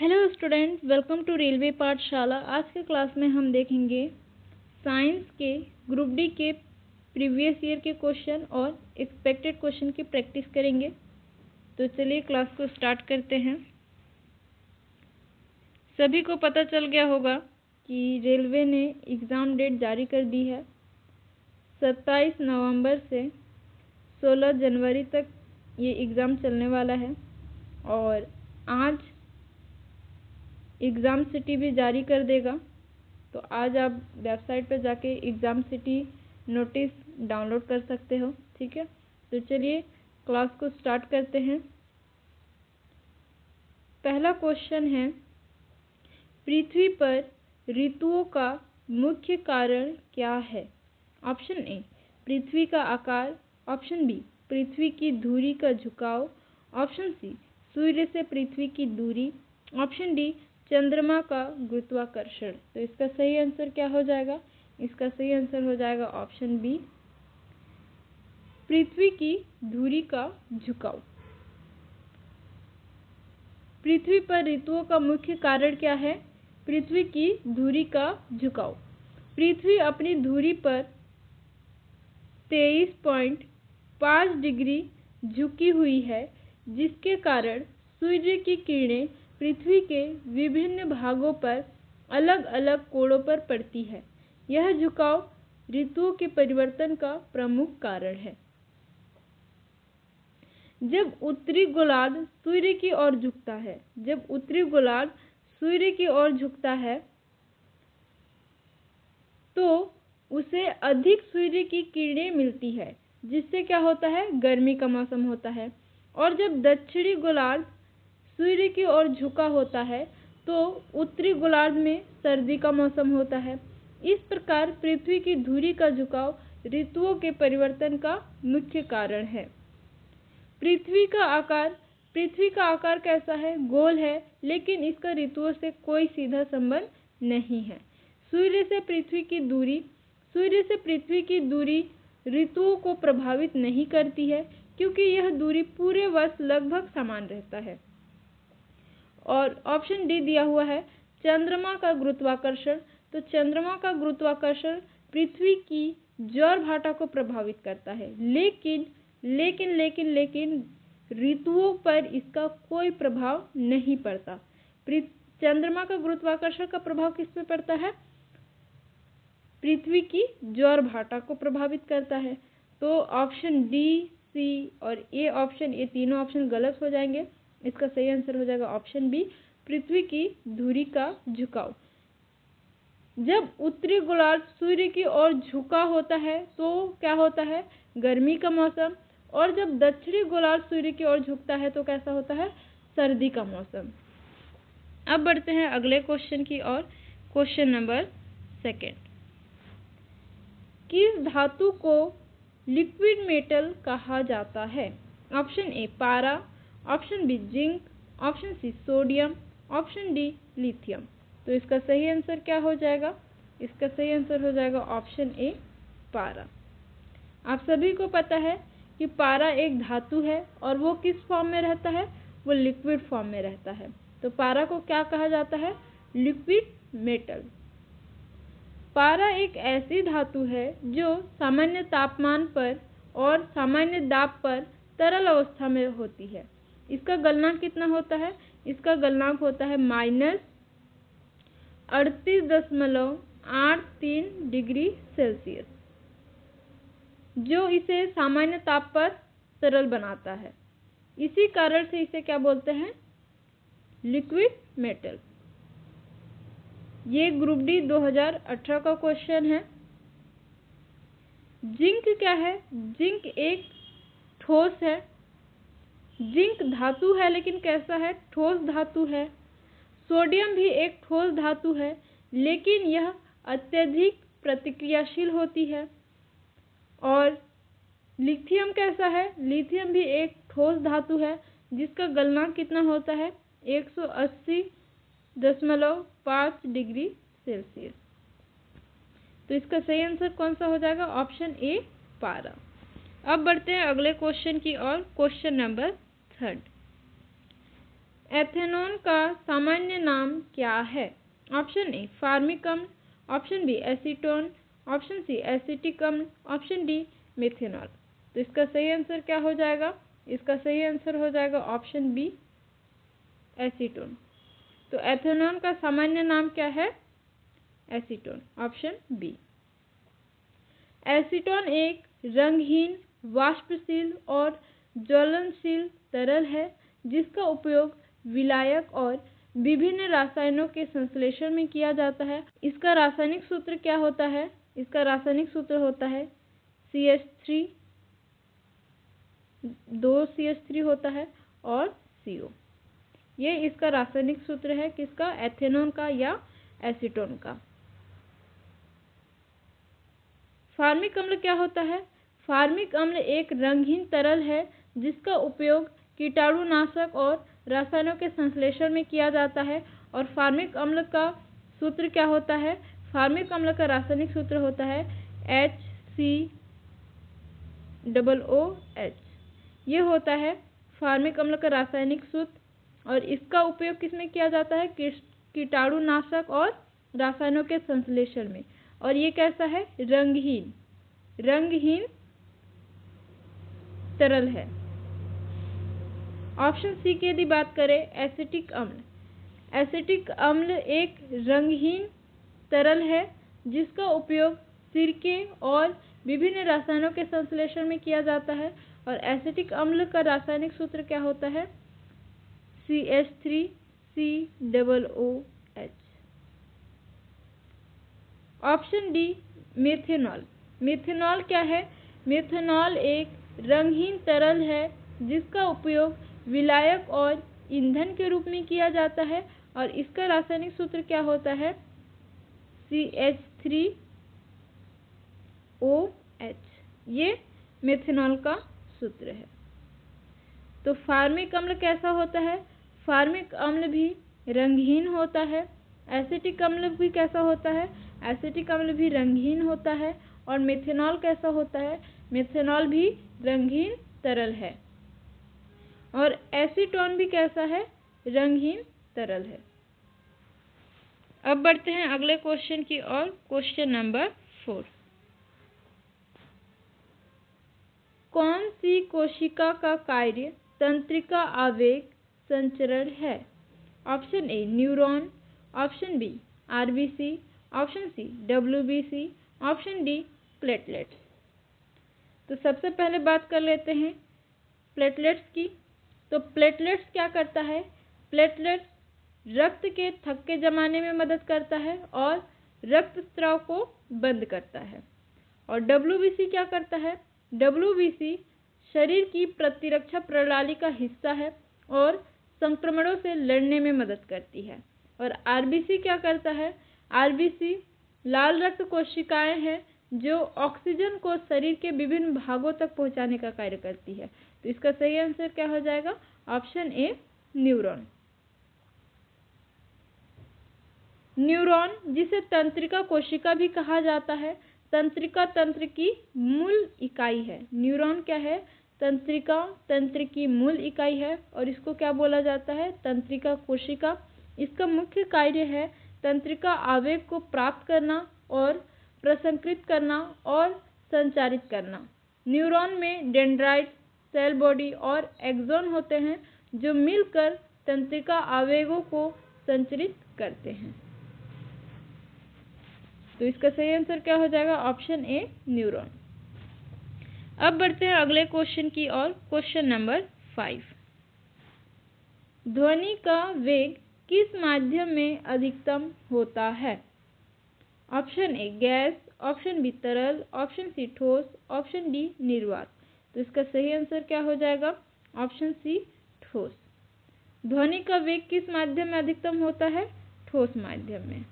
Hello student, welcome to railway Pathshala. आज के class में हम देखेंगे साइंस के ग्रुप डी के प्रीवियस ईयर के क्वेश्चन और एक्सपेक्टेड क्वेश्चन की प्रैक्टिस करेंगे। तो चलिए क्लास को स्टार्ट करते हैं। सभी को पता चल गया होगा कि रेलवे ने एग्ज़ाम डेट जारी कर दी है। 27 नवंबर से 16 जनवरी तक ये एग्ज़ाम चलने वाला है और आज एग्ज़ाम सिटी भी जारी कर देगा। तो आज आप वेबसाइट पर जाके एग्ज़ाम सिटी नोटिस डाउनलोड कर सकते हो। ठीक है, तो चलिए क्लास को स्टार्ट करते हैं। पहला क्वेश्चन है, पृथ्वी पर ऋतुओं का मुख्य कारण क्या है? ऑप्शन ए पृथ्वी का आकार, ऑप्शन बी पृथ्वी की धुरी का झुकाव, ऑप्शन सी सूर्य से पृथ्वी की दूरी, ऑप्शन डी चंद्रमा का गुरुत्वाकर्षण। तो इसका सही आंसर क्या हो जाएगा? इसका सही आंसर हो जाएगा ऑप्शन बी पृथ्वी की धुरी का झुकाव। पृथ्वी पर ऋतुओं का मुख्य कारण क्या है? पृथ्वी की धुरी का झुकाव। पृथ्वी अपनी धुरी पर 23.5 डिग्री झुकी हुई है, जिसके कारण सूर्य की किरणें पृथ्वी के विभिन्न भागों पर अलग अलग कोणों पर पड़ती है। यह झुकाव ऋतुओं के परिवर्तन का प्रमुख कारण है। जब उत्तरी गोलार्ध सूर्य की ओर झुकता है, तो उसे अधिक सूर्य की किरणें मिलती है, जिससे क्या होता है? गर्मी का मौसम होता है। और जब दक्षिणी गोलार्ध सूर्य की ओर झुका होता है, तो उत्तरी गोलार्ध में सर्दी का मौसम होता है। इस प्रकार पृथ्वी की धुरी का झुकाव ऋतुओं के परिवर्तन का मुख्य कारण है। पृथ्वी का आकार कैसा है? गोल है, लेकिन इसका ऋतुओं से कोई सीधा संबंध नहीं है। सूर्य से पृथ्वी की दूरी ऋतुओं को प्रभावित नहीं करती है, क्योंकि यह दूरी पूरे वर्ष लगभग समान रहता है। और ऑप्शन डी दिया हुआ है चंद्रमा का गुरुत्वाकर्षण। तो चंद्रमा का गुरुत्वाकर्षण पृथ्वी की ज्वारभाटा को प्रभावित करता है, लेकिन ऋतुओं पर इसका कोई प्रभाव नहीं पड़ता। चंद्रमा का गुरुत्वाकर्षण का प्रभाव किस पे पड़ता है? पृथ्वी की ज्वारभाटा को प्रभावित करता है। तो ऑप्शन डी, सी और ए ऑप्शन, ये तीनों ऑप्शन गलत हो जाएंगे। इसका सही आंसर हो जाएगा ऑप्शन बी पृथ्वी की धुरी का झुकाव। जब उत्तरी गोलार्ध सूर्य की ओर झुका होता है तो क्या होता है? गर्मी का मौसम। और जब दक्षिणी गोलार्ध सूर्य की ओर झुकता है तो कैसा होता है? सर्दी का मौसम। अब बढ़ते हैं अगले क्वेश्चन की ओर। क्वेश्चन नंबर 2, किस धातु को लिक्विड मेटल कहा जाता है? ऑप्शन ए पारा, option B zinc, option C sodium, option D lithium. तो इसका सही आंसर क्या हो जाएगा? इसका सही आंसर हो जाएगा ऑप्शन ए पारा। आप सभी को पता है कि पारा एक धातु है और वो किस फॉर्म में रहता है? वो लिक्विड फॉर्म में रहता है। तो पारा को क्या कहा जाता है? Liquid metal. पारा एक ऐसी धातु है जो सामान्य तापमान पर और सामान्य दाब पर तरल अवस्था में होती है। इसका गलनांक कितना होता है? इसका गलनांक होता है -38.83 डिग्री सेल्सियस, जो इसे सामान्य ताप पर तरल बनाता है। इसी कारण से इसे क्या बोलते हैं? Liquid metal. ये ग्रुप डी 2018 का क्वेश्चन है। जिंक क्या है? जिंक एक ठोस है। जिंक धातु है, लेकिन कैसा है? ठोस धातु है। सोडियम भी एक ठोस धातु है, लेकिन यह अत्यधिक प्रतिक्रियाशील होती है। और लिथियम कैसा है? लिथियम भी एक ठोस धातु है, जिसका गलनांक कितना होता है? 180.5 डिग्री सेल्सियस। तो इसका सही आंसर कौन सा हो जाएगा? ऑप्शन ए पारा। अब बढ़ते हैं अगले क्वेश्चन की ओर। क्वेश्चन नंबर 3, एथेनॉन का सामान्य नाम क्या है? ऑप्शन ए फार्मिक अम्ल, option B acetone, option C acetic अम्ल, ऑप्शन डी मेथेनॉल। तो इसका सही आंसर क्या हो जाएगा? इसका सही आंसर हो जाएगा ऑप्शन बी एसीटोन। तो एथेनॉन का सामान्य नाम क्या है? Acetone, option B. एसीटोन एक रंगहीन, वाष्पशील और ज्वलनशील तरल है जिसका उपयोग विलायक और विभिन्न रसायनों के संश्लेषण में किया जाता है। इसका रासायनिक सूत्र क्या होता है? इसका रासायनिक सूत्र होता है CH3, 2 CH3 होता है और CO। ये इसका रासायनिक सूत्र है किसका? एथेनॉन का या एसीटोन का। फार्मिक अम्ल क्या होता है? फार्मिक अम्ल एक रंगहीन तरल है जिसका उपयोग कीटाणुनाशक और रसायनों के संश्लेषण में किया जाता है। और फार्मिक अम्ल का सूत्र क्या होता है? फार्मिक अम्ल का रासायनिक सूत्र होता है HCOOH। ये होता है फार्मिक अम्ल का रासायनिक सूत्र और इसका उपयोग किसमें किया जाता है? कीटाणुनाशक और रसायनों के संश्लेषण में। और ये कैसा है? रंगहीन तरल है। ऑप्शन सी की यदि बात करें, एसिटिक अम्ल। एसिटिक अम्ल एक रंगहीन तरल है जिसका उपयोग सिरके और विभिन्न रसायनों के संश्लेषण में किया जाता है। और एसिटिक अम्ल का रासायनिक सूत्र क्या होता है? CH3COOH। Option D methanol. Methanol क्या है? मेथेनॉल एक रंगहीन तरल है जिसका उपयोग विलायक और ईंधन के रूप में किया जाता है। और इसका रासायनिक सूत्र क्या होता है? CH3OH। ये मेथेनॉल का सूत्र है। तो फार्मिक अम्ल कैसा होता है? फार्मिक अम्ल भी रंगहीन होता है। एसिटिक अम्ल भी कैसा होता है? एसिटिक अम्ल भी रंगहीन होता है। और मेथेनॉल कैसा होता है? मेथेनॉल भी रंगहीन तरल है। और एसीटोन भी कैसा है? रंगहीन तरल है। अब बढ़ते हैं अगले क्वेश्चन की ओर। Question number 4। कौन सी कोशिका का कार्य तंत्रिका आवेग संचरण है? Option A neuron, option B RBC, option C WBC, option D platelets. तो सबसे पहले बात कर लेते हैं प्लेटलेट्स की। तो प्लेटलेट्स क्या करता है? प्लेटलेट्स रक्त के थक्के जमाने में मदद करता है और रक्त स्राव को बंद करता है। और WBC क्या करता है? WBC शरीर की प्रतिरक्षा प्रणाली का हिस्सा है और संक्रमणों से लड़ने में मदद करती है। और RBC क्या करता है? RBC लाल रक्त कोशिकाएं हैं जो ऑक्सीजन को शरीर के विभिन्न भागों तक पहुंचाने का कार्य करती है। तो इसका सही आंसर क्या हो जाएगा? Option A neuron. न्यूरॉन, जिसे तंत्रिका कोशिका भी कहा जाता है, तंत्रिका तंत्र की मूल इकाई है। न्यूरॉन क्या है? तंत्रिका तंत्र की मूल इकाई है और इसको क्या बोला जाता है? तंत्रिका कोशिका। इसका मुख्य कार्य है तंत्रिका आवेग को प्राप्त करना और प्रसंकृत करना और संचारित करना। न्यूरॉन में डेंड्राइट, सेल बॉडी और एक्सॉन होते हैं जो मिलकर तंत्रिका आवेगों को संचरित करते हैं। तो इसका सही आंसर क्या हो जाएगा? Option A neuron. अब बढ़ते हैं अगले क्वेश्चन की ओर। Question number 5। ध्वनि का वेग किस माध्यम में अधिकतम होता है? Option A gas, option B तरल, ऑप्शन सी ठोस, ऑप्शन डी निर्वात। तो इसका सही आंसर क्या हो जाएगा? ऑप्शन सी ठोस। ध्वनि का वेग किस माध्यम में अधिकतम होता है? ठोस माध्यम में।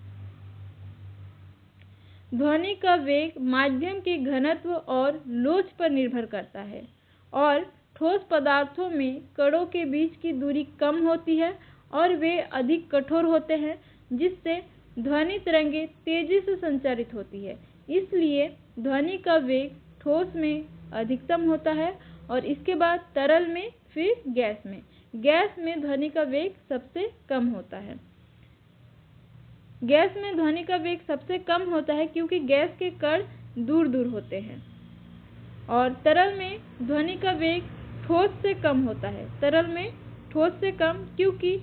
ध्वनि का वेग माध्यम के घनत्व और लोच पर निर्भर करता है और ठोस पदार्थों में कणों के बीच की दूरी कम होती है और वे अधिक कठोर होते हैं जिससे ध्वनि तरंगें तेजी से संचारित होती है। इसलिए ध्वनि का वेग ठोस में अधिकतम होता है और इसके बाद तरल में, फिर गैस में। गैस में ध्वनि का वेग सबसे कम होता है। गैस में ध्वनि का वेग सबसे कम होता है क्योंकि गैस के कण दूर दूर होते हैं। और तरल में ध्वनि का वेग ठोस से कम होता है। तरल में ठोस से कम, क्योंकि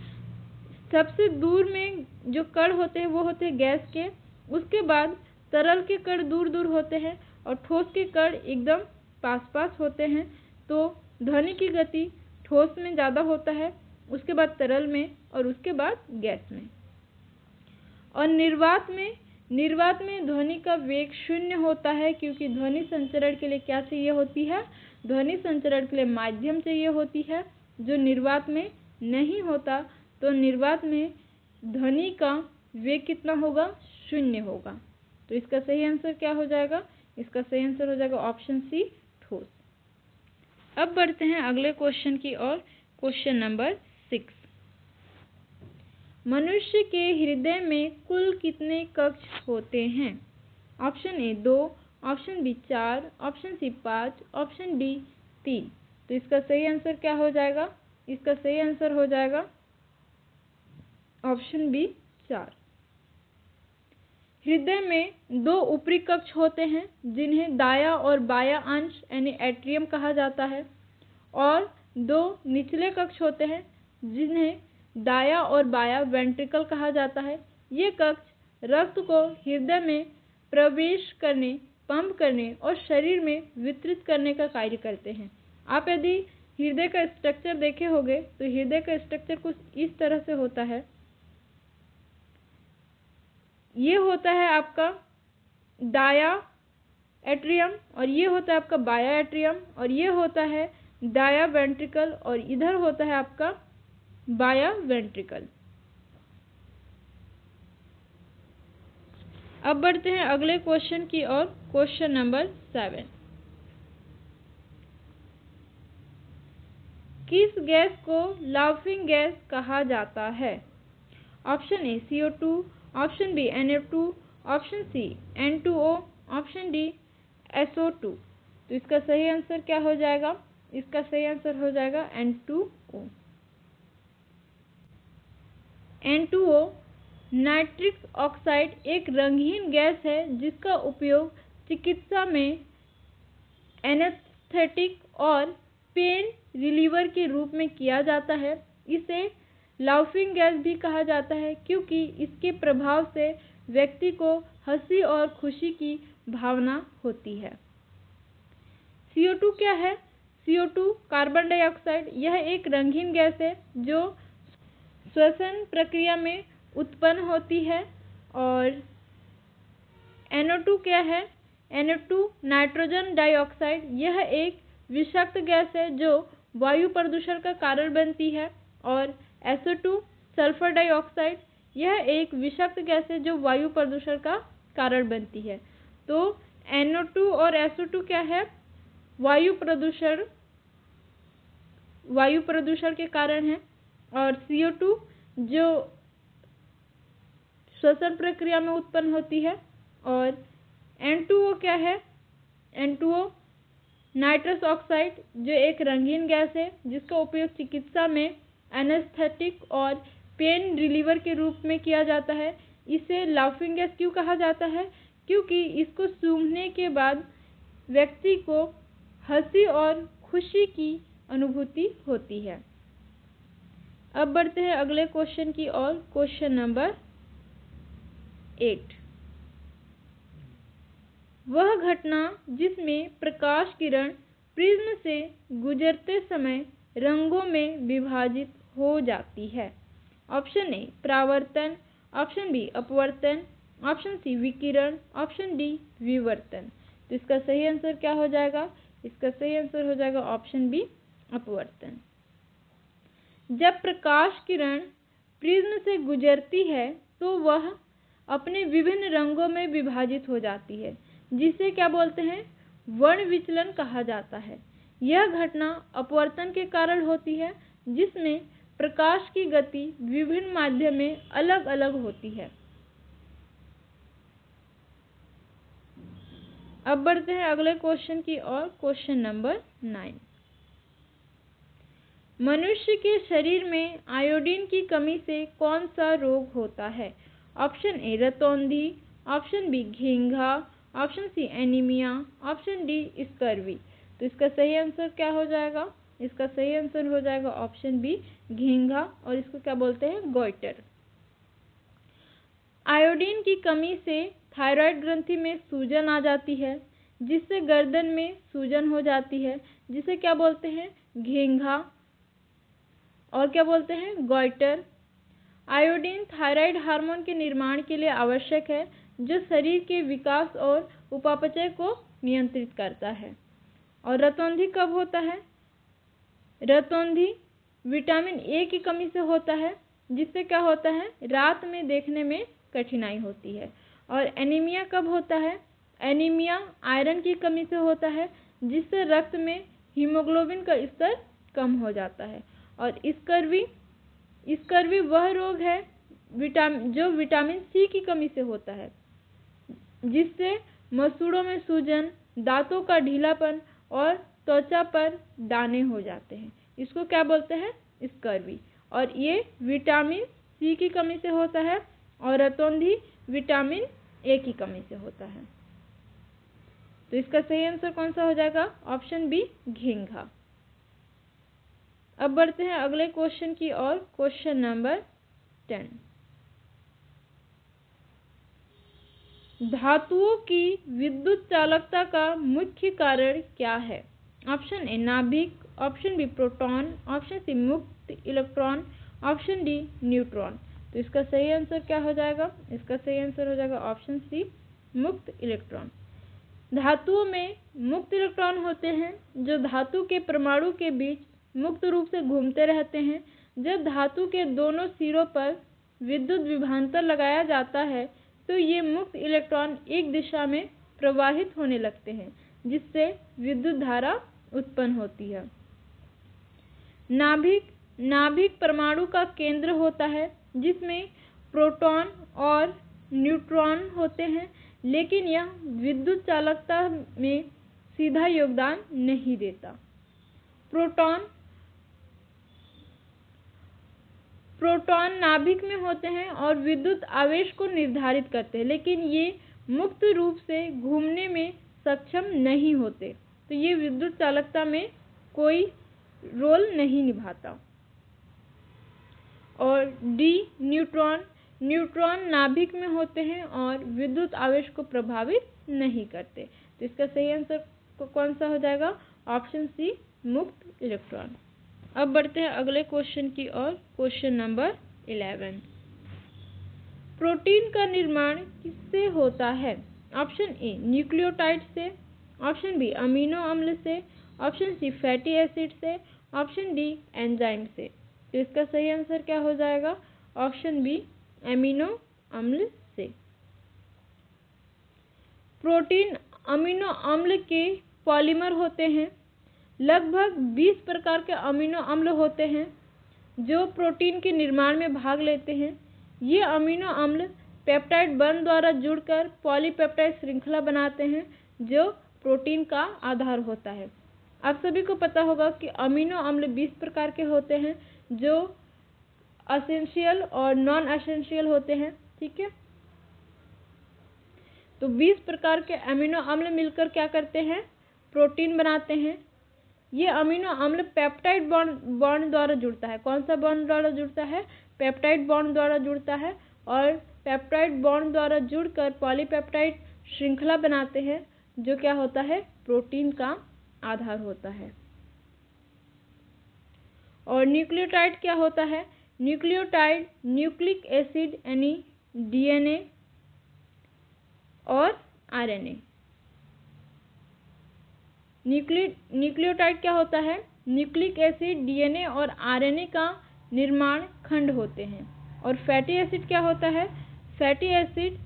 सबसे दूर में जो कण होते हैं वो होते हैं गैस के, उसके बाद तरल के कण दूर दूर होते हैं और ठोस के कण एकदम पास पास होते हैं। तो ध्वनि की गति ठोस में ज़्यादा होता है, उसके बाद तरल में और उसके बाद गैस में। और निर्वात में ध्वनि का वेग 0 होता है क्योंकि ध्वनि संचरण के लिए क्या चाहिए होती है? ध्वनि संचरण के लिए माध्यम चाहिए होती है, जो निर्वात में नहीं होता। तो निर्वात में ध्वनि का वेग कितना होगा? 0 होगा। तो इसका सही आंसर क्या हो जाएगा? इसका सही आंसर हो जाएगा ऑप्शन सी, ठोस। अब बढ़ते हैं अगले क्वेश्चन की ओर। Question number 6। मनुष्य के हृदय में कुल कितने कक्ष होते हैं? Option A 2, option B 4, option C 5, option D 3। तो इसका सही आंसर क्या हो जाएगा? इसका सही आंसर हो जाएगा ऑप्शन बी 4। हृदय में 2 ऊपरी कक्ष होते हैं जिन्हें दायां और बायां अंश यानी एट्रियम कहा जाता है, और 2 निचले कक्ष होते हैं जिन्हें दायां और बायां वेंट्रिकल कहा जाता है। ये कक्ष रक्त को हृदय में प्रवेश करने, पंप करने और शरीर में वितरित करने का कार्य करते हैं। आप यदि हृदय का स्ट्रक्चर देखे होंगे तो हृदय का स्ट्रक्चर कुछ इस तरह से होता है। ये होता है आपका दायां एट्रियम और ये होता है आपका बायां एट्रियम और ये होता है दायां वेंट्रिकल और इधर होता है आपका बायां वेंट्रिकल। अब बढ़ते हैं अगले क्वेश्चन की ओर। Question number 7। किस गैस को लाफिंग गैस कहा जाता है? Option A CO2, option B NO2, option C N2O, option D SO2। तो इसका सही आंसर क्या हो जाएगा? इसका सही आंसर हो जाएगा N2O। N2O नाइट्रिक ऑक्साइड एक रंगहीन गैस है जिसका उपयोग चिकित्सा में एनेस्थेटिक और पेन रिलीवर के रूप में किया जाता है। इसे लाफिंग गैस भी कहा जाता है क्योंकि इसके प्रभाव से व्यक्ति को हंसी और खुशी की भावना होती है। CO2 क्या है? CO2 कार्बन डाइऑक्साइड, यह एक रंगहीन गैस है जो श्वसन प्रक्रिया में उत्पन्न होती है। और NO2 क्या है? NO2 नाइट्रोजन डाइऑक्साइड, यह एक विषाक्त गैस है जो वायु प्रदूषण का कारण बनती है। और SO2 सल्फर डाइऑक्साइड, यह एक विषाक्त गैस है जो वायु प्रदूषण का कारण बनती है। तो NO2 और SO2 क्या है? वायु प्रदूषण के कारण है। और CO2 जो श्वसन प्रक्रिया में उत्पन्न होती है। और N2O क्या है? N2O नाइट्रस ऑक्साइड, जो एक रंगीन गैस है जिसका उपयोग चिकित्सा में एनेस्थेटिक और पेन रिलीवर के रूप में किया जाता है। इसे लाफिंग गैस क्यों कहा जाता है? क्योंकि इसको सूंघने के बाद व्यक्ति को हंसी और खुशी की अनुभूति होती है। अब बढ़ते हैं अगले क्वेश्चन की ओर। Question number 8। वह घटना जिसमें प्रकाश किरण प्रिज्म से गुजरते समय रंगों में विभाजित हो जाती है। ऑप्शन ए परावर्तन, ऑप्शन बी अपवर्तन, ऑप्शन सी विकिरण, ऑप्शन डी विवर्तन। तो इसका सही आंसर क्या हो जाएगा? इसका सही आंसर हो जाएगा ऑप्शन बी अपवर्तन। जब प्रकाश किरण प्रिज्म से गुजरती है तो वह अपने विभिन्न रंगों में विभाजित हो जाती है, जिसे क्या बोलते हैं? वर्ण विचलन कहा जाता है। यह घटना अपवर्तन के कारण होती है जिसमें प्रकाश की गति विभिन्न माध्यम में अलग अलग होती है। अब बढ़ते हैं अगले क्वेश्चन की ओर। Question number 9। मनुष्य के शरीर में आयोडीन की कमी से कौन सा रोग होता है? ऑप्शन ए रतौंधी, ऑप्शन बी घेंघा, option C anaemia, option D scurvy. तो इसका सही आंसर क्या हो जाएगा? इसका सही आंसर हो जाएगा ऑप्शन बी घेंघा, और इसको क्या बोलते हैं? गॉइटर। आयोडीन की कमी से थायराइड ग्रंथि में सूजन आ जाती है, जिससे गर्दन में सूजन हो जाती है, जिसे क्या बोलते हैं? घेंघा, और क्या बोलते हैं? गॉइटर। आयोडीन थायराइड हार्मोन के निर्माण के लिए आवश्यक है, जो शरीर के विकास और उपापचय को नियंत्रित करता है। और रतौंधी कब होता है? रतौंधी विटामिन ए की कमी से होता है, जिससे क्या होता है? रात में देखने में कठिनाई होती है। और एनीमिया कब होता है? एनीमिया आयरन की कमी से होता है, जिससे रक्त में हीमोग्लोबिन का स्तर कम हो जाता है। और स्कर्वी वह रोग है जो विटामिन सी की कमी से होता है, जिससे मसूड़ों में सूजन, दांतों का ढीलापन और त्वचा पर दाने हो जाते हैं। इसको क्या बोलते हैं? स्कर्वी। और ये विटामिन सी की कमी से होता है, और रतौंधी विटामिन ए की कमी से होता है। तो इसका सही आंसर कौन सा हो जाएगा? ऑप्शन बी घेंघा। अब बढ़ते हैं अगले क्वेश्चन की ओर। Question number 10। धातुओं की विद्युत चालकता का मुख्य कारण क्या है? ऑप्शन ए नाभिक, option B proton, option C मुक्त इलेक्ट्रॉन, ऑप्शन डी न्यूट्रॉन। तो इसका सही आंसर क्या हो जाएगा? इसका सही आंसर हो जाएगा ऑप्शन सी मुक्त इलेक्ट्रॉन। धातुओं में मुक्त इलेक्ट्रॉन होते हैं, जो धातु के परमाणु के बीच मुक्त रूप से घूमते रहते हैं। जब धातु के दोनों सिरों पर विद्युत विभवांतर लगाया जाता है, तो ये मुक्त इलेक्ट्रॉन एक दिशा में प्रवाहित होने लगते हैं, जिससे विद्युत धारा उत्पन्न होती है। नाभिक परमाणु का केंद्र होता है, जिसमें प्रोटॉन और न्यूट्रॉन होते हैं, लेकिन यह विद्युत चालकता में सीधा योगदान नहीं देता। प्रोटॉन नाभिक में होते हैं और विद्युत आवेश को निर्धारित करते हैं, लेकिन ये मुक्त रूप से घूमने में सक्षम नहीं होते, तो ये विद्युत चालकता में कोई रोल नहीं निभाता। और डी न्यूट्रॉन नाभिक में होते हैं और विद्युत आवेश को प्रभावित नहीं करते। तो इसका सही आंसर कौन सा हो जाएगा? ऑप्शन सी मुक्त इलेक्ट्रॉन। अब बढ़ते हैं अगले क्वेश्चन की ओर। Question number 11। प्रोटीन का निर्माण किससे होता है? ऑप्शन ए न्यूक्लियोटाइड से, ऑप्शन बी अमीनो अम्ल से, ऑप्शन सी फैटी एसिड से, ऑप्शन डी एंजाइम से। तो इसका सही आंसर क्या हो जाएगा? ऑप्शन बी अमीनो अम्ल से। प्रोटीन अमीनो अम्ल के पॉलीमर होते हैं। लगभग 20 प्रकार के अमीनो अम्ल होते हैं, जो प्रोटीन के निर्माण में भाग लेते हैं। ये अमीनो अम्ल पेप्टाइड बंध द्वारा जुड़कर पॉलीपेप्टाइड श्रृंखला बनाते हैं, जो प्रोटीन का आधार होता है। आप सभी को पता होगा कि अमीनो अम्ल 20 प्रकार के होते हैं, जो एसेंशियल और नॉन एसेंशियल होते हैं। ठीक है, तो 20 प्रकार के अमीनो अम्ल मिलकर क्या करते हैं? प्रोटीन बनाते हैं। ये अमीनो अम्ल पेप्टाइड बॉन्ड द्वारा जुड़ता है। कौन सा बॉन्ड द्वारा जुड़ता है? पेप्टाइड बॉन्ड द्वारा जुड़ता है, और पेप्टाइड बॉन्ड द्वारा जुड़कर पॉलीपेप्टाइड श्रृंखला बनाते हैं, जो क्या होता है? प्रोटीन का आधार होता है। और न्यूक्लियोटाइड क्या होता है? न्यूक्लियोटाइड न्यूक्लिक एसिड यानी डीएनए और आरएनए। न्यूक्लियोटाइड क्या होता है? न्यूक्लिक एसिड, डीएनए और आरएनए का निर्माण खंड होते हैं। और फैटी एसिड क्या होता है? फैटी एसिड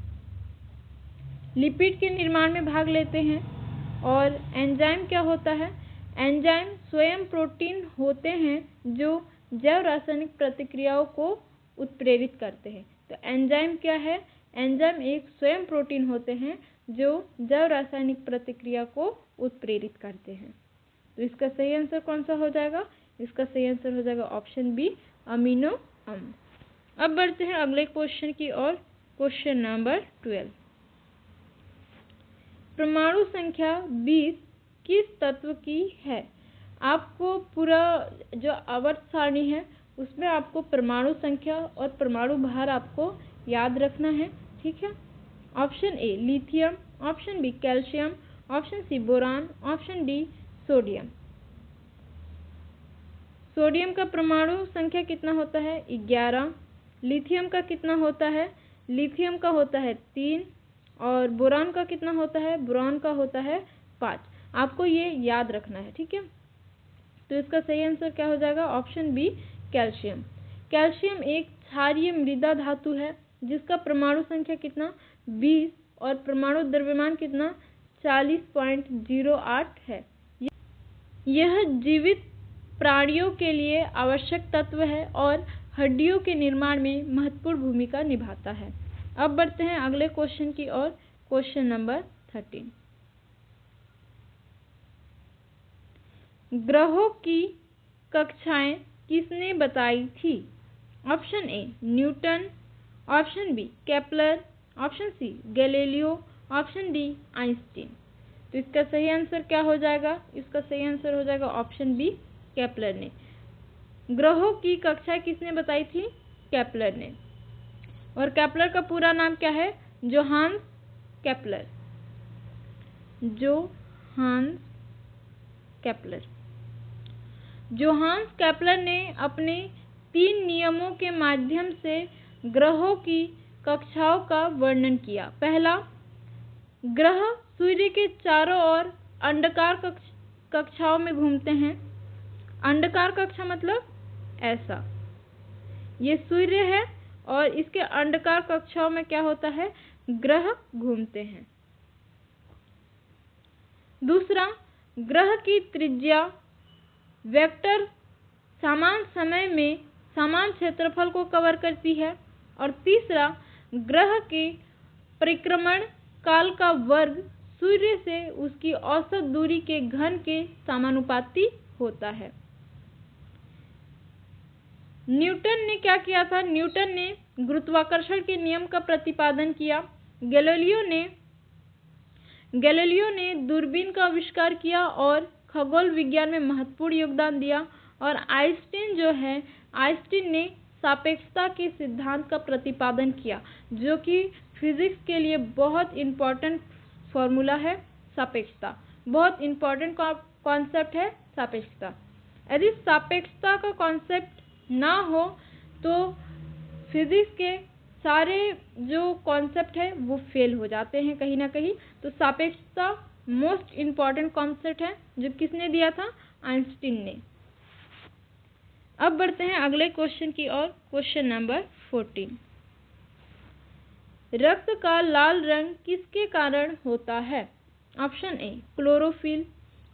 लिपिड के निर्माण में भाग लेते हैं। और एंजाइम क्या होता है? एंजाइम स्वयं प्रोटीन होते हैं, जो जैव रासायनिक प्रतिक्रियाओं को उत्प्रेरित करते हैं। तो एंजाइम क्या है? एंजाइम एक स्वयं प्रोटीन होते हैं, जो जैव रासायनिक प्रतिक्रिया को उत्प्रेरित करते हैं। तो इसका सही आंसर कौन सा हो जाएगा? इसका सही आंसर हो जाएगा ऑप्शन बी, अमीनो अम्ल। अब बढ़ते हैं अगले क्वेश्चन की ओर। क्वेश्चन नंबर 12, परमाणु संख्या 20 किस तत्व की है? आपको पूरा जो आवर्त सारणी है उसमें आपको परमाणु संख्या और परमाणु भार आपको याद रखना है, ठीक है। Option A lithium, option B calcium, option C boron, option D sodium. Sodium का परमाणु संख्या कितना होता है? 11। लिथियम का कितना होता है? लिथियम का होता है 3। और बोरान का कितना होता है? बोरान का होता है 5। आपको ये याद रखना है, ठीक है। तो इसका सही आंसर क्या हो जाएगा? Option B calcium. कैल्शियम एक क्षारीय मृदा धातु है जिसका परमाणु संख्या कितना? 20 और परमाणु द्रव्यमान कितना? 40.08 है। यह जीवित प्राणियों के लिए आवश्यक तत्व है और हड्डियों के निर्माण में महत्वपूर्ण भूमिका निभाता है। अब बढ़ते हैं अगले क्वेश्चन की ओर। क्वेश्चन नंबर 13, ग्रहों की कक्षाएं किसने बताई थी? Option A Newton, option B Kepler, option C Galileo, option D Einstein. तो इसका सही आंसर क्या हो जाएगा? इसका सही आंसर हो जाएगा ऑप्शन बी केपलर ने। ग्रहों की कक्षाएं किसने बताई थी? केपलर ने। और केपलर का पूरा नाम क्या है? Johannes Kepler. Johannes Kepler. Johannes Kepler ने अपने 3 नियमों के माध्यम से ग्रहों की कक्षाओं का वर्णन किया। पहला, ग्रह सूर्य के चारों ओर अंडाकार कक्षाओं में घूमते हैं। अंडाकार कक्षा मतलब ऐसा, ये सूर्य है और इसके अंडाकार कक्षाओं में क्या होता है? ग्रह घूमते हैं। दूसरा, ग्रह की त्रिज्या वेक्टर समान समय में समान क्षेत्रफल को कवर करती है। और तीसरा, ग्रह के परिक्रमण काल का वर्ग सूर्य से उसकी औसत दूरी के घन के समानुपाती होता है। न्यूटन ने क्या किया था? न्यूटन ने गुरुत्वाकर्षण के नियम का प्रतिपादन किया। गैलीलियो ने दूरबीन का आविष्कार किया और खगोल विज्ञान में महत्वपूर्ण योगदान दिया। और आइंस्टीन ने सापेक्षता के सिद्धांत का प्रतिपादन किया, जो कि फिजिक्स के लिए बहुत इम्पोर्टेंट फॉर्मूला है। सापेक्षता बहुत इम्पोर्टेंट कॉन्सेप्ट है। सापेक्षता, यदि सापेक्षता का कॉन्सेप्ट ना हो तो फिजिक्स के सारे जो कॉन्सेप्ट है वो फेल हो जाते हैं कहीं ना कहीं। तो सापेक्षता मोस्ट इम्पॉर्टेंट कॉन्सेप्ट है, जो किसने दिया था? आइंस्टीन ने। अब बढ़ते हैं अगले क्वेश्चन की ओर। क्वेश्चन नंबर 14, रक्त का लाल रंग किसके कारण होता है? Option A chlorophyll,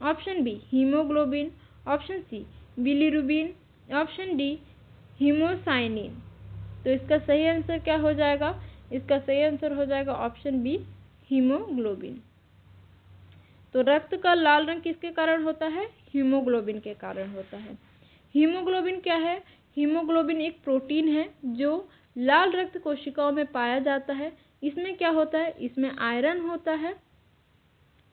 option B haemoglobin, option C bilirubin, option D haemocyanin. तो इसका सही आंसर क्या हो जाएगा? इसका सही आंसर हो जाएगा ऑप्शन बी हीमोग्लोबिन। तो रक्त का लाल रंग किसके कारण होता है? हीमोग्लोबिन के कारण होता है। हीमोग्लोबिन क्या है? हीमोग्लोबिन एक प्रोटीन है जो लाल रक्त कोशिकाओं में पाया जाता है। इसमें क्या होता है? इसमें आयरन होता है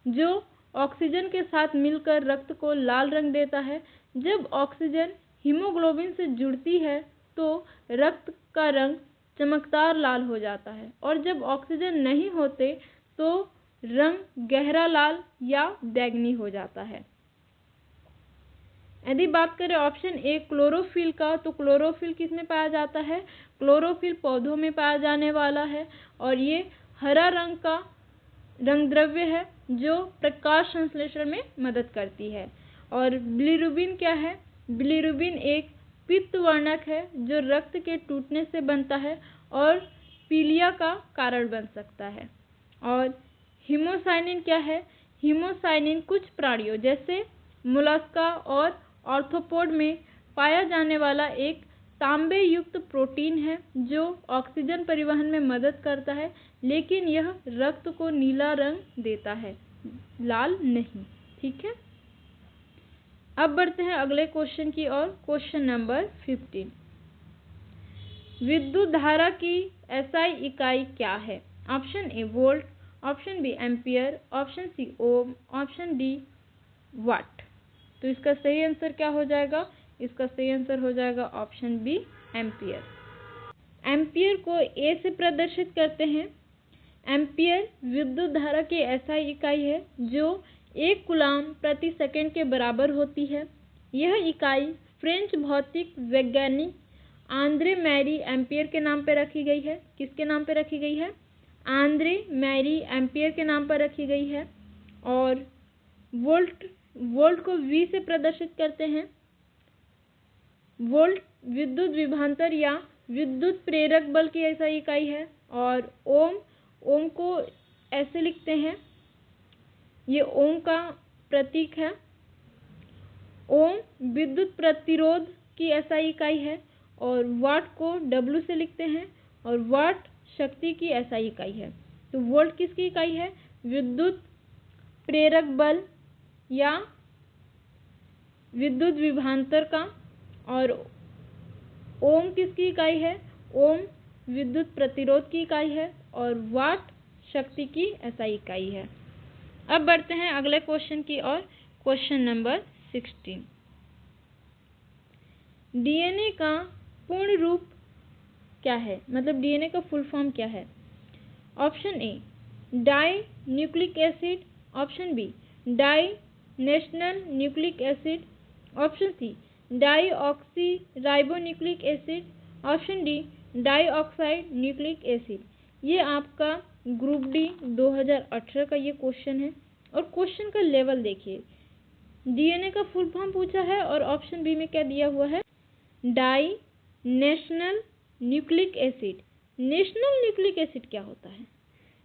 जो ऑक्सीजन के साथ मिलकर रक्त को लाल रंग देता है। जब ऑक्सीजन हीमोग्लोबिन से जुड़ती है तो रक्त का रंग चमकदार लाल हो जाता है, और जब ऑक्सीजन नहीं होते तो रंग गहरा लाल या बैंगनी हो जाता है। यदि बात करें ऑप्शन ए क्लोरोफिल का, तो क्लोरोफिल किस में पाया जाता है? क्लोरोफिल पौधों में पाया जाने वाला है और ये हरा रंग का रंग द्रव्य है जो प्रकाश संश्लेषण में मदद करती है। और बिलीरुबिन क्या है? बिलीरुबिन एक पित्त वर्णक है जो रक्त के टूटने से बनता है और पीलिया का कारण बन सकता है। और हीमोसाइनिन क्या है? हीमोसाइनिन कुछ प्राणियों जैसे मोलस्का और आर्थ्रोपोड में पाया जाने वाला एक तांबे युक्त प्रोटीन है जो ऑक्सीजन परिवहन में मदद करता है, लेकिन यह रक्त को नीला रंग देता है, लाल नहीं। ठीक है। अब बढ़ते हैं अगले क्वेश्चन की ओर। Question number 15। विद्युत धारा की एसआई इकाई क्या है? Option A volt, option B ampere, option C ohm, option D watt. तो इसका सही आंसर क्या हो जाएगा? इसका सही आंसर हो जाएगा ऑप्शन बी एम्पियर। एम्पियर को ए से प्रदर्शित करते हैं। एम्पियर विद्युत धारा की एसआई इकाई है जो 1 कूलम्ब प्रति सेकंड के बराबर होती है। यह इकाई फ्रेंच भौतिक वैज्ञानिक आंद्रे मैरी एम्पियर के नाम पर रखी गई है। किसके नाम पर रखी गई है? आंद्रे मैरी एम्पियर के नाम पर रखी गई है। और वोल्ट को वी से प्रदर्शित करते हैं। वोल्ट विद्युत विभवांतर या विद्युत प्रेरक बल की एसआई इकाई है। और ओम को ऐसे लिखते हैं, ये ओम का प्रतीक है। ओम विद्युत प्रतिरोध की एसआई इकाई है। और वाट को डब्ल्यू से लिखते हैं और वाट शक्ति की एसआई इकाई है। तो वोल्ट किसकी इकाई है? विद्युत प्रेरक बल या विद्युत विभवांतर का। और ओम किसकी इकाई है? ओम विद्युत प्रतिरोध की इकाई है। और वाट शक्ति की एसआई इकाई है। अब बढ़ते हैं अगले क्वेश्चन की ओर। Question number 16। डीएनए का पूर्ण रूप क्या है? मतलब डीएनए का फुल फॉर्म क्या है? Option A di nucleic acid, option B di national nucleic acid, option C deoxyribonucleic acid, option D dioxide nucleic acid. ये आपका ग्रुप डी 2018 का ये क्वेश्चन है। और क्वेश्चन का लेवल देखिए, डीएनए का फुल फॉर्म पूछा है और ऑप्शन बी में क्या दिया हुआ है? Di national nucleic acid. National nucleic acid क्या होता है?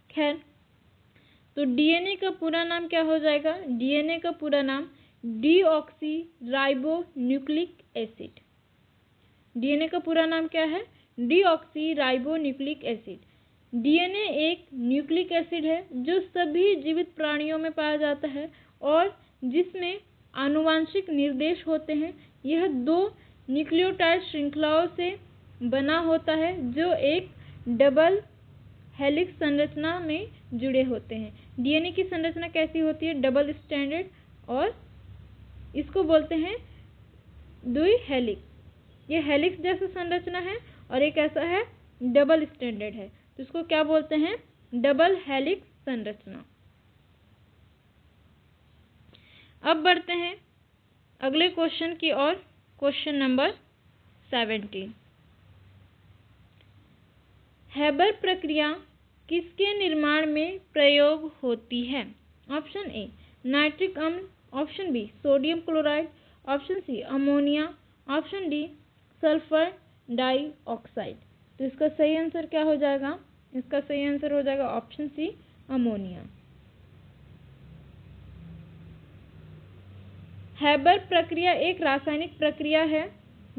खैर, तो डीएनए का पूरा नाम क्या हो जाएगा? डीएनए का पूरा नाम deoxy ribo nucleic acid. DNA का पूरा नाम क्या है? Deoxy ribo nucleic acid. DNA एक न्यूक्लिक एसिड है जो सभी जीवित प्राणियों में पाया जाता है और जिसमें आनुवांशिक निर्देश होते हैं। यह 2 न्यूक्लियोटाइड श्रृंखलाओं से बना होता है जो एक डबल हेलिक्स संरचना में जुड़े होते हैं। डीएनए की संरचना कैसी होती है? डबल स्ट्रैंडेड, और इसको बोलते हैं द्वि हेलिक्स। ये हेलिक्स जैसा संरचना है और एक ऐसा है डबल स्ट्रैंडेड है, तो इसको क्या बोलते हैं? डबल हेलिक्स संरचना। अब बढ़ते हैं अगले क्वेश्चन की ओर। Question number 17। हैबर प्रक्रिया किसके निर्माण में प्रयोग होती है? ऑप्शन ए नाइट्रिक अम्ल, option B sodium chloride, option C ammonia, option D sulphur dioxide. तो इसका सही आंसर क्या हो जाएगा? इसका सही आंसर हो जाएगा ऑप्शन सी अमोनिया। हैबर प्रक्रिया एक रासायनिक प्रक्रिया है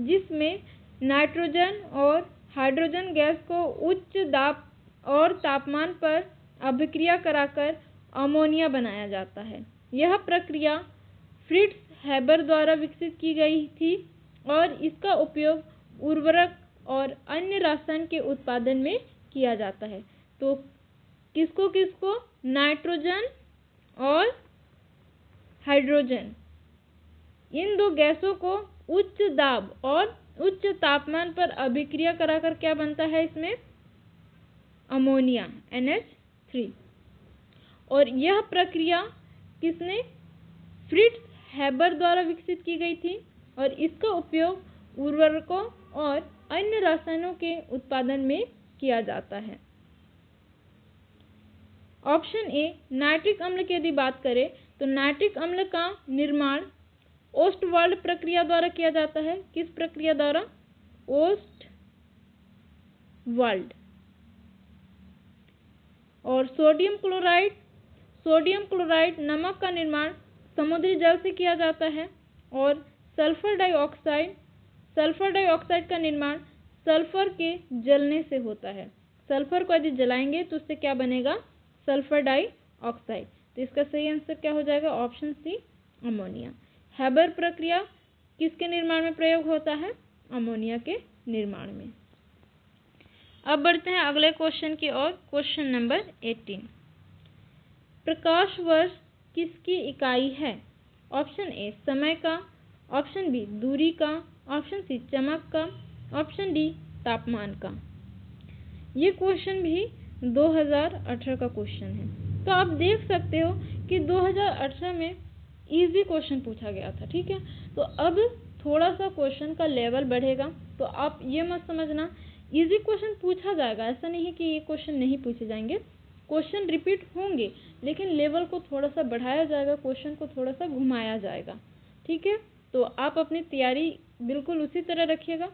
जिसमें नाइट्रोजन और हाइड्रोजन गैस को उच्च दाब और तापमान पर अभिक्रिया कराकर अमोनिया बनाया जाता है। यह प्रक्रिया फ्रिट्ज हैबर द्वारा विकसित की गई थी और इसका उपयोग उर्वरक और अन्य रसायन के उत्पादन में किया जाता है। तो किसको किसको? नाइट्रोजन और हाइड्रोजन, इन 2 गैसों को उच्च दाब और उच्च तापमान पर अभिक्रिया कराकर क्या बनता है? इसमें अमोनिया NH3। और यह प्रक्रिया किसने? फ्रिट्ज हैबर द्वारा विकसित की गई थी और इसका उपयोग उर्वरकों और अन्य रसायनों के उत्पादन में किया जाता है। ऑप्शन ए नाइट्रिक अम्ल की यदि बात करें तो नाइट्रिक अम्ल का निर्माण ओस्टवाल्ड प्रक्रिया द्वारा किया जाता है। किस प्रक्रिया द्वारा? ओस्टवाल्ड। और सोडियम क्लोराइड नमक का निर्माण समुद्री जल से किया जाता है। और सल्फर डाइऑक्साइड का निर्माण सल्फर के जलने से होता है। सल्फर को यदि जलाएंगे तो उससे क्या बनेगा? Sulphur dioxide. तो इसका सही आंसर क्या हो जाएगा? Option C ammonia. हैबर प्रक्रिया किसके निर्माण में प्रयोग होता है? अमोनिया के निर्माण में। अब बढ़ते हैं अगले क्वेश्चन की ओर। Question number 18। प्रकाश वर्ष किसकी इकाई है? ऑप्शन ए समय का, ऑप्शन बी दूरी का, ऑप्शन सी चमक का, ऑप्शन डी तापमान का। ये क्वेश्चन भी 2018 का क्वेश्चन है। तो आप देख सकते हो कि 2018 में इजी क्वेश्चन पूछा गया था, ठीक है। तो अब थोड़ा सा क्वेश्चन का लेवल बढ़ेगा, तो आप ये मत समझना इजी क्वेश्चन पूछा जाएगा, ऐसा नहीं है कि ये क्वेश्चन नहीं पूछे जाएंगे। क्वेश्चन रिपीट होंगे, लेकिन लेवल को थोड़ा सा बढ़ाया जाएगा, क्वेश्चन को थोड़ा सा घुमाया जाएगा, ठीक है। तो आप अपनी तैयारी बिल्कुल उसी तरह रखिएगा,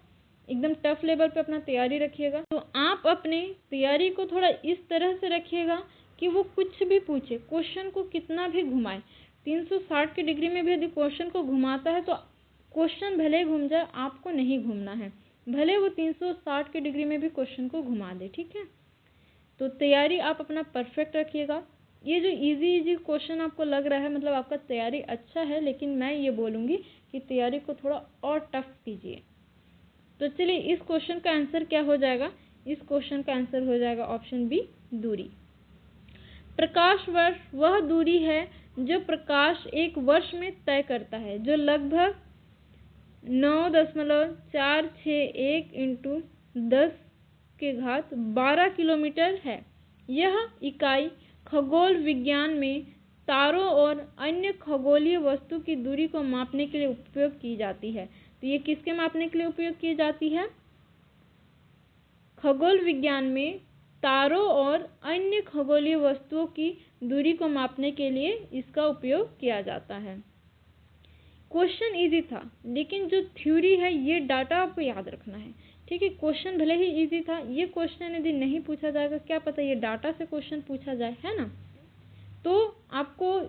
एकदम टफ लेवल पे अपना तैयारी रखिएगा। तो आप अपने तैयारी को थोड़ा इस तरह से रखिएगा कि वो कुछ भी पूछे, क्वेश्चन को कितना भी घुमाए, 360 की डिग्री में भी यदि क्वेश्चन को घुमाता है तो क्वेश्चन भले घूम जाए, आपको नहीं घूमना है, भले वो 360 की डिग्री में भी क्वेश्चन को घुमा दे, ठीक है। तो तैयारी आप अपना परफेक्ट रखिएगा। ये जो इजी क्वेश्चन आपको लग रहा है, मतलब आपका तैयारी अच्छा है, लेकिन मैं ये बोलूँगी कि तैयारी को थोड़ा और टफ कीजिए। तो चलिए इस क्वेश्चन का आंसर क्या हो जाएगा? इस क्वेश्चन का आंसर हो जाएगा ऑप्शन बी दूरी। प्रकाश वर्ष वह दूरी है जो प्रकाश एक वर्ष में तय करता है, जो लगभग 9.461 इंटू 10⁻12 किलोमीटर है। यह इकाई खगोल विज्ञान में तारों और अन्य खगोलीय वस्तु की दूरी को मापने के लिए उपयोग की जाती है। तो ये किसके मापने के लिए उपयोग की जाती है? खगोल विज्ञान में तारों और अन्य खगोलीय वस्तुओं की दूरी को मापने के लिए इसका उपयोग किया जाता है। क्वेश्चन इजी था, लेकिन जो थ्योरी है ये डाटा आपको याद रखना है, ठीक है। क्वेश्चन भले ही इजी था, ये क्वेश्चन यदि नहीं पूछा जाएगा, क्या पता ये डाटा से क्वेश्चन पूछा जाए, है ना। तो आपको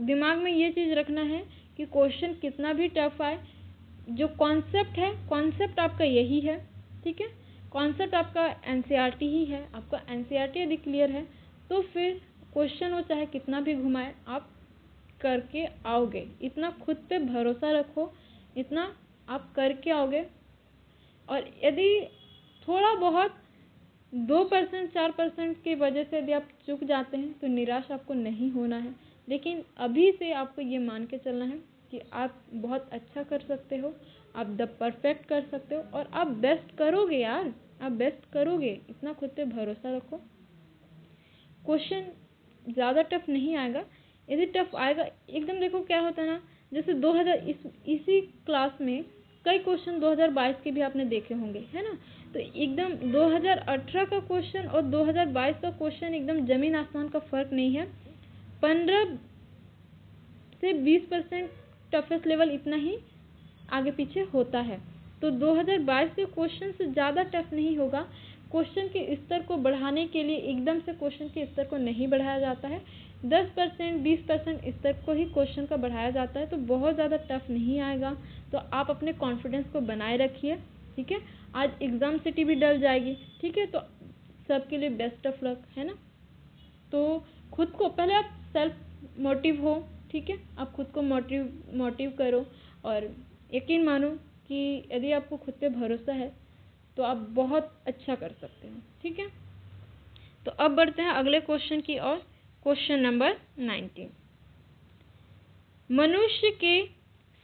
दिमाग में ये चीज़ रखना है कि क्वेश्चन कितना भी टफ आए, जो कॉन्सेप्ट है, कॉन्सेप्ट आपका यही है, ठीक है। कॉन्सेप्ट आपका एनसीईआरटी ही है। आपका एनसीईआरटी यदि क्लियर है तो फिर क्वेश्चन वो चाहे कितना भी घुमाए, आप करके आओगे। इतना खुद पे भरोसा रखो, इतना आप करके आओगे। और यदि थोड़ा बहुत 2% 4% की वजह से यदि आप चूक जाते हैं तो निराश आपको नहीं होना है, लेकिन अभी से आपको ये मान के चलना है कि आप बहुत अच्छा कर सकते हो, आप द परफेक्ट कर सकते हो और आप बेस्ट करोगे यार, आप बेस्ट करोगे। इतना खुद पे भरोसा रखो। क्वेश्चन ज़्यादा टफ नहीं आएगा, यदि टफ आएगा एकदम, देखो क्या होता है ना, जैसे 2000 इसी क्लास में कई क्वेश्चन 2022 के भी आपने देखे होंगे, है ना। तो एकदम 2018 का क्वेश्चन और 2022 का क्वेश्चन एकदम जमीन आसमान का फ़र्क नहीं है। 15 से 20% टफेस्ट लेवल इतना ही आगे पीछे होता है। तो 2022 के क्वेश्चन से ज़्यादा टफ नहीं होगा। क्वेश्चन के स्तर को बढ़ाने के लिए एकदम से क्वेश्चन के स्तर को नहीं बढ़ाया जाता है, 10% 20% स्तर को ही क्वेश्चन का बढ़ाया जाता है। तो बहुत ज़्यादा टफ नहीं आएगा। तो आप अपने कॉन्फिडेंस को बनाए रखिए, ठीक है। आज एग्ज़ाम सिटी भी डल जाएगी, ठीक है। तो सबके लिए बेस्ट ऑफ लक, है ना। तो खुद को पहले आप सेल्फ मोटिव हो, ठीक है। आप खुद को मोटिव करो और यकीन मानो कि यदि आपको खुद पे भरोसा है तो आप बहुत अच्छा कर सकते हो, ठीक है। तो अब बढ़ते हैं अगले क्वेश्चन की ओर। Question number 19। मनुष्य के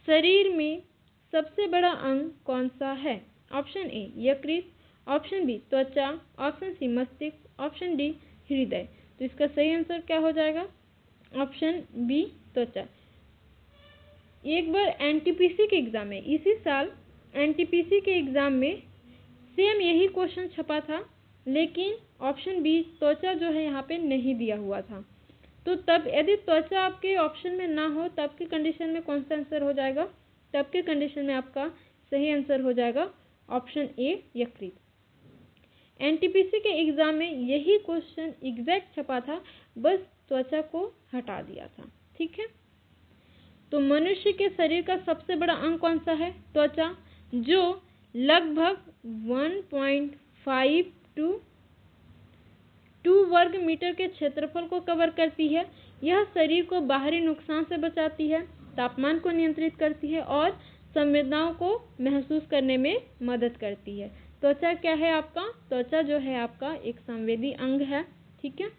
शरीर में सबसे बड़ा अंग कौन सा है? ऑप्शन ए यकृत, ऑप्शन बी त्वचा, ऑप्शन सी मस्तिष्क, ऑप्शन डी हृदय। तो इसका सही आंसर क्या हो जाएगा? ऑप्शन बी त्वचा। एक बार एनटीपीसी के एग्ज़ाम में, इसी साल एनटीपीसी के एग्ज़ाम में सेम यही क्वेश्चन छपा था, लेकिन ऑप्शन बी त्वचा जो है यहाँ पे नहीं दिया हुआ था। तो तब यदि त्वचा आपके ऑप्शन में ना हो, तब की कंडीशन में कौन सा आंसर हो जाएगा? तब की कंडीशन में आपका सही आंसर हो जाएगा ऑप्शन ए यकृत। एनटीपीसी के एग्ज़ाम में यही क्वेश्चन एग्जैक्ट छपा था, बस त्वचा को हटा दिया था, ठीक है। तो मनुष्य के शरीर का सबसे बड़ा अंग कौन सा है? त्वचा, जो लगभग 1.52 वर्ग मीटर के क्षेत्रफल को कवर करती है। यह शरीर को बाहरी नुकसान से बचाती है। तापमान को नियंत्रित करती है और संवेदनाओं को महसूस करने में मदद करती है। त्वचा क्या है आपका? त्वचा जो है आपका एक संवेदी अंग है, ठीक है।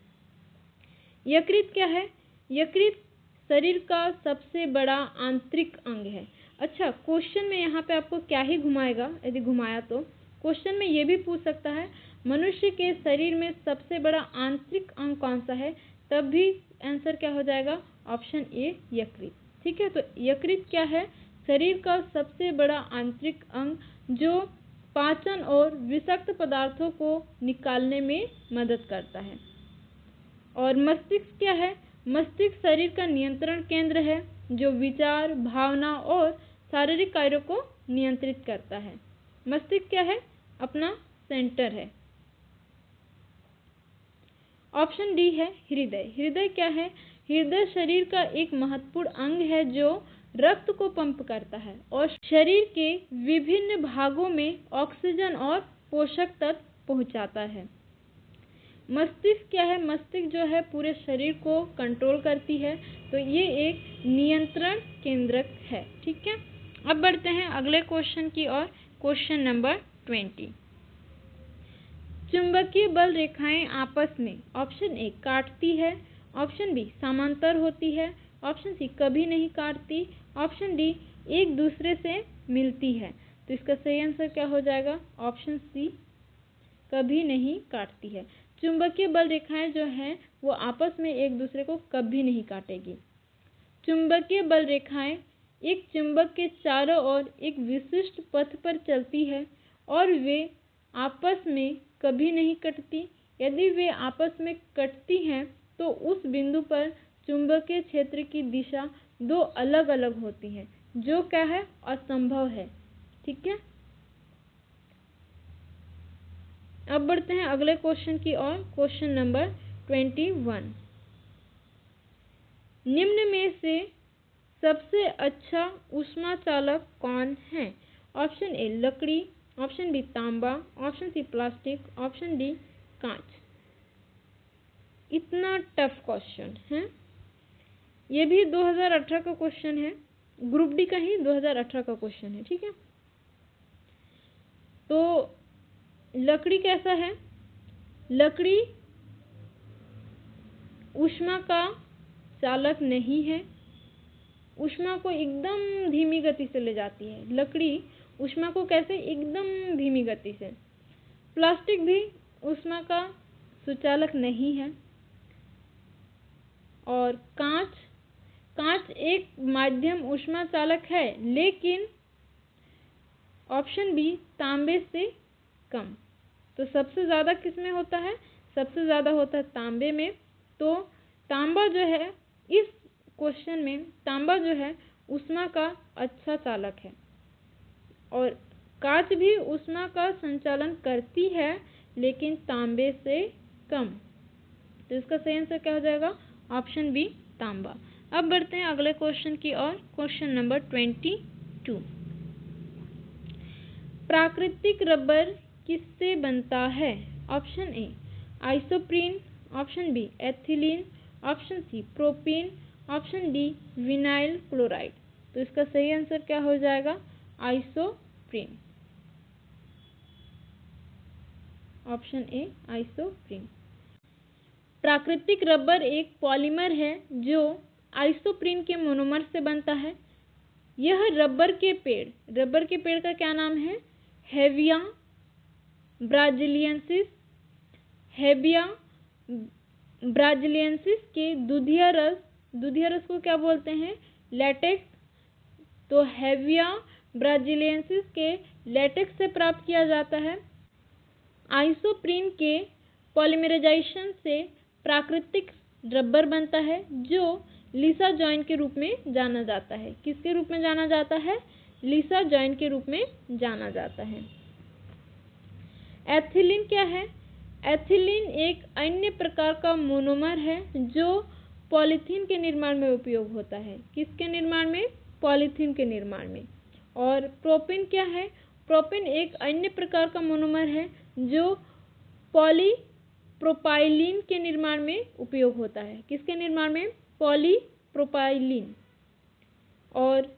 यकृत क्या है? यकृत शरीर का सबसे बड़ा आंतरिक अंग है। अच्छा, क्वेश्चन में यहाँ पे आपको क्या ही घुमाएगा, यदि घुमाया तो क्वेश्चन में ये भी पूछ सकता है मनुष्य के शरीर में सबसे बड़ा आंतरिक अंग कौन सा है, तब भी आंसर क्या हो जाएगा? ऑप्शन ए यकृत, ठीक है। तो यकृत क्या है? शरीर का सबसे बड़ा आंतरिक अंग जो पाचन और विषाक्त पदार्थों को निकालने में मदद करता है। और मस्तिष्क क्या है? मस्तिष्क शरीर का नियंत्रण केंद्र है जो विचार, भावना और शारीरिक कार्यों को नियंत्रित करता है। मस्तिष्क क्या है? अपना सेंटर है। ऑप्शन डी है हृदय। हृदय क्या है? हृदय शरीर का एक महत्वपूर्ण अंग है जो रक्त को पंप करता है और शरीर के विभिन्न भागों में ऑक्सीजन और पोषक तत्व पहुंचाता है। मस्तिष्क क्या है? मस्तिष्क जो है पूरे शरीर को कंट्रोल करती है, तो ये एक नियंत्रण केंद्रक है, ठीक है। अब बढ़ते हैं अगले क्वेश्चन की ओर। Question number 20। चुंबकीय बल रेखाएं आपस में ऑप्शन ए काटती है, ऑप्शन बी समांतर होती है, ऑप्शन सी कभी नहीं काटती, ऑप्शन डी एक दूसरे से मिलती है। तो इसका सही आंसर क्या हो जाएगा? ऑप्शन सी कभी नहीं काटती है। चुंबकीय बल रेखाएं जो हैं वो आपस में एक दूसरे को कभी नहीं काटेगी। चुंबकीय बल रेखाएं एक चुंबक के चारों ओर एक विशिष्ट पथ पर चलती है और वे आपस में कभी नहीं कटती। यदि वे आपस में कटती हैं तो उस बिंदु पर चुंबकीय क्षेत्र की दिशा दो अलग अलग होती है, जो क्या है? असंभव है, ठीक है। अब बढ़ते हैं अगले क्वेश्चन की ओर। Question number 21। निम्न में से सबसे अच्छा ऊष्मा चालक कौन है? ऑप्शन ए लकड़ी, ऑप्शन बी तांबा, option C plastic, option D कांच। इतना टफ क्वेश्चन है, ये भी 2018 का क्वेश्चन है, ग्रुप डी का ही 2018 का क्वेश्चन है, ठीक है। तो लकड़ी कैसा है? लकड़ी ऊष्मा का चालक नहीं है, ऊष्मा को एकदम धीमी गति से ले जाती है। लकड़ी ऊष्मा को कैसे? एकदम धीमी गति से। प्लास्टिक भी ऊष्मा का सुचालक नहीं है। और कांच एक माध्यम ऊष्मा चालक है, लेकिन ऑप्शन बी तांबे से कम। तो सबसे ज़्यादा किस में होता है? सबसे ज़्यादा होता है तांबे में। तो तांबा जो है, इस क्वेश्चन में तांबा जो है ऊष्मा का अच्छा चालक है और कांच भी ऊष्मा का संचालन करती है, लेकिन तांबे से कम। तो इसका सही आंसर क्या हो जाएगा? ऑप्शन बी तांबा। अब बढ़ते हैं अगले क्वेश्चन की ओर। Question number 22। प्राकृतिक रबर किससे बनता है? Option A isoprene, option B ethylene, option C propene, option D vinyl chloride. तो इसका सही आंसर क्या हो जाएगा? Isoprene, option A isoprene. प्राकृतिक रबर एक पॉलीमर है जो आइसोप्रीन के मोनोमर से बनता है। यह रबर के पेड़ का क्या नाम है? हेविया ब्राजिलियंसिस। हेविया ब्राजिलियंसिस के दूधिया रस को क्या बोलते हैं? लेटेक्स। तो हेविया ब्राजिलियंसिस के लेटेक्स से प्राप्त किया जाता है। आइसोप्रीन के पॉलीमराइजेशन से प्राकृतिक रबर बनता है जो लिसा जॉइंट के रूप में जाना जाता है। किसके रूप में जाना जाता है? लिसा जॉइंट के रूप में जाना जाता है। एथिलीन क्या है? एथिलीन एक अन्य प्रकार का मोनोमर है जो पॉलीथीन के निर्माण में उपयोग होता है। किसके निर्माण में? पॉलीथीन के निर्माण में। और प्रोपीन क्या है? प्रोपीन एक अन्य प्रकार का मोनोमर है जो पॉलीप्रोपाइलीन के निर्माण में उपयोग होता है। किसके निर्माण में? पॉलीप्रोपाइलीन। और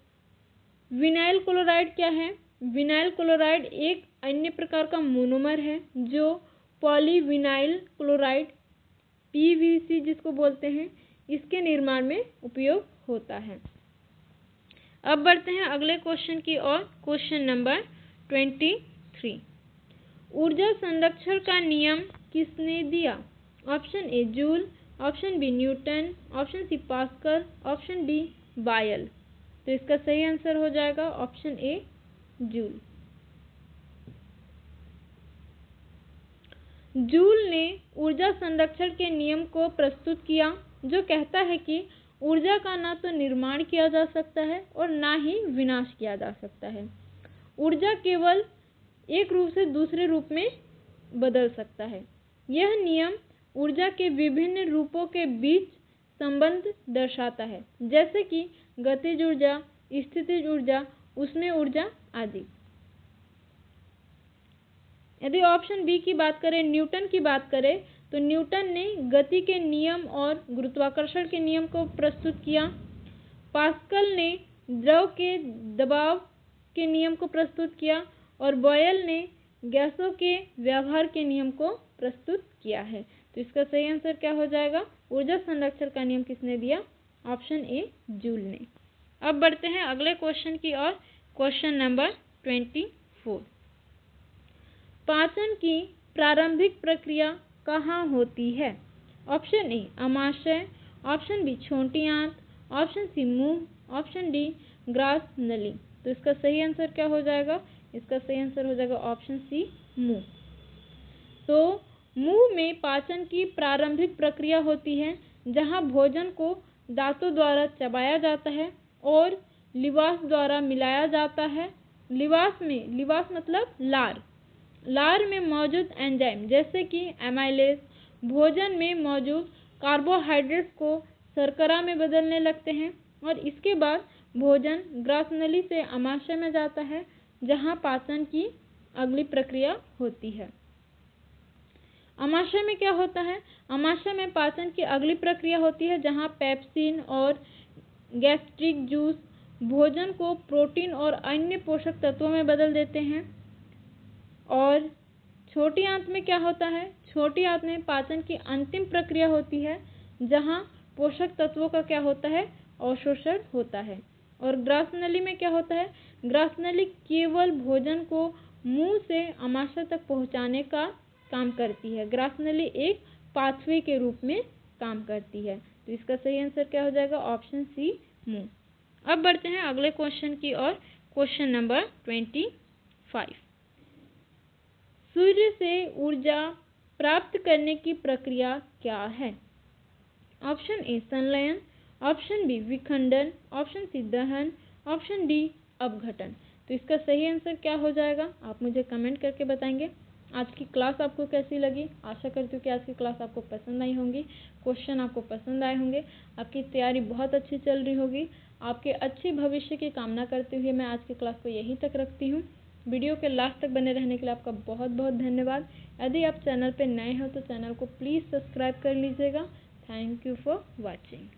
विनाइल क्लोराइड क्या है? विनाइल क्लोराइड एक अन्य प्रकार का मोनोमर है जो पॉलीविनाइल क्लोराइड PVC जिसको बोलते हैं, इसके निर्माण में उपयोग होता है। अब बढ़ते हैं अगले क्वेश्चन की ओर। Question number 23। ऊर्जा संरक्षण का नियम किसने दिया? Option A Joule, option B Newton, option C Pascal, option D Boyle. तो इसका सही आंसर हो जाएगा ऑप्शन ए जूल। जूल ने ऊर्जा संरक्षण के नियम को प्रस्तुत किया, जो कहता है कि ऊर्जा का ना तो निर्माण किया जा सकता है और ना ही विनाश किया जा सकता है। ऊर्जा केवल एक रूप से दूसरे रूप में बदल सकता है। यह नियम ऊर्जा के विभिन्न रूपों के बीच संबंध दर्शाता है, जैसे कि गतिज ऊर्जा, स्थितिज ऊर्जा, ऊष्मीय ऊर्जा आदि। यदि ऑप्शन बी की बात करें, न्यूटन की बात करें, तो न्यूटन ने गति के नियम और गुरुत्वाकर्षण के नियम को प्रस्तुत किया। पास्कल ने द्रव के दबाव के नियम को प्रस्तुत किया और बॉयल ने गैसों के व्यवहार के नियम को प्रस्तुत किया है। तो इसका सही आंसर क्या हो जाएगा? ऊर्जा संरक्षण का नियम किसने दिया? ऑप्शन ए जूल ने। अब बढ़ते हैं अगले क्वेश्चन की ओर। Question number 24। पाचन की प्रारंभिक प्रक्रिया कहाँ होती है? ऑप्शन ए आमाशय, ऑप्शन बी छोटी आंत, ऑप्शन सी मुंह, ऑप्शन डी ग्रास नली। तो इसका सही आंसर क्या हो जाएगा? इसका सही आंसर हो जाएगा ऑप्शन सी मुंह। तो मुंह में पाचन की प्रारंभिक प्रक्रिया होती है, जहाँ भोजन को दांतों द्वारा चबाया जाता है और लिवास द्वारा मिलाया जाता है। लिवास मतलब लार में मौजूद एंजाइम जैसे कि एमाइलेज भोजन में मौजूद कार्बोहाइड्रेट्स को शर्करा में बदलने लगते हैं और इसके बाद भोजन ग्रासनली से आमाशय में जाता है, जहाँ पाचन की अगली प्रक्रिया होती है। आमाशय में क्या होता है? आमाशय में पाचन की अगली प्रक्रिया होती है, जहाँ पेप्सिन और गैस्ट्रिक जूस भोजन को प्रोटीन और अन्य पोषक तत्वों में बदल देते हैं। और छोटी आंत में क्या होता है? छोटी आंत में पाचन की अंतिम प्रक्रिया होती है, जहाँ पोषक तत्वों का क्या होता है? अवशोषण होता है। और ग्रासनली में क्या होता है? ग्रासनली केवल भोजन को मुंह से आमाशय तक पहुंचाने का काम करती है। ग्रासनली एक पाथवे के रूप में काम करती है। तो इसका सही आंसर क्या हो जाएगा? ऑप्शन सी मुंह। अब बढ़ते हैं अगले क्वेश्चन की ओर। Question number 25। सूर्य से ऊर्जा प्राप्त करने की प्रक्रिया क्या है? ऑप्शन ए संलयन, ऑप्शन बी विखंडन, ऑप्शन सी दहन, ऑप्शन डी अपघटन। तो इसका सही आंसर क्या हो जाएगा? आप मुझे कमेंट करके बताएंगे। आज की क्लास आपको कैसी लगी? आशा करती हूँ कि आज की क्लास आपको पसंद आई होंगी, क्वेश्चन आपको पसंद आए होंगे, आपकी तैयारी बहुत अच्छी चल रही होगी। आपके अच्छे भविष्य की कामना करते हुए मैं आज की क्लास को यहीं तक रखती हूँ। वीडियो के लास्ट तक बने रहने के लिए आपका बहुत बहुत धन्यवाद। यदि आप चैनल पर नए हो तो चैनल को प्लीज़ सब्सक्राइब कर लीजिएगा। Thank you for watching.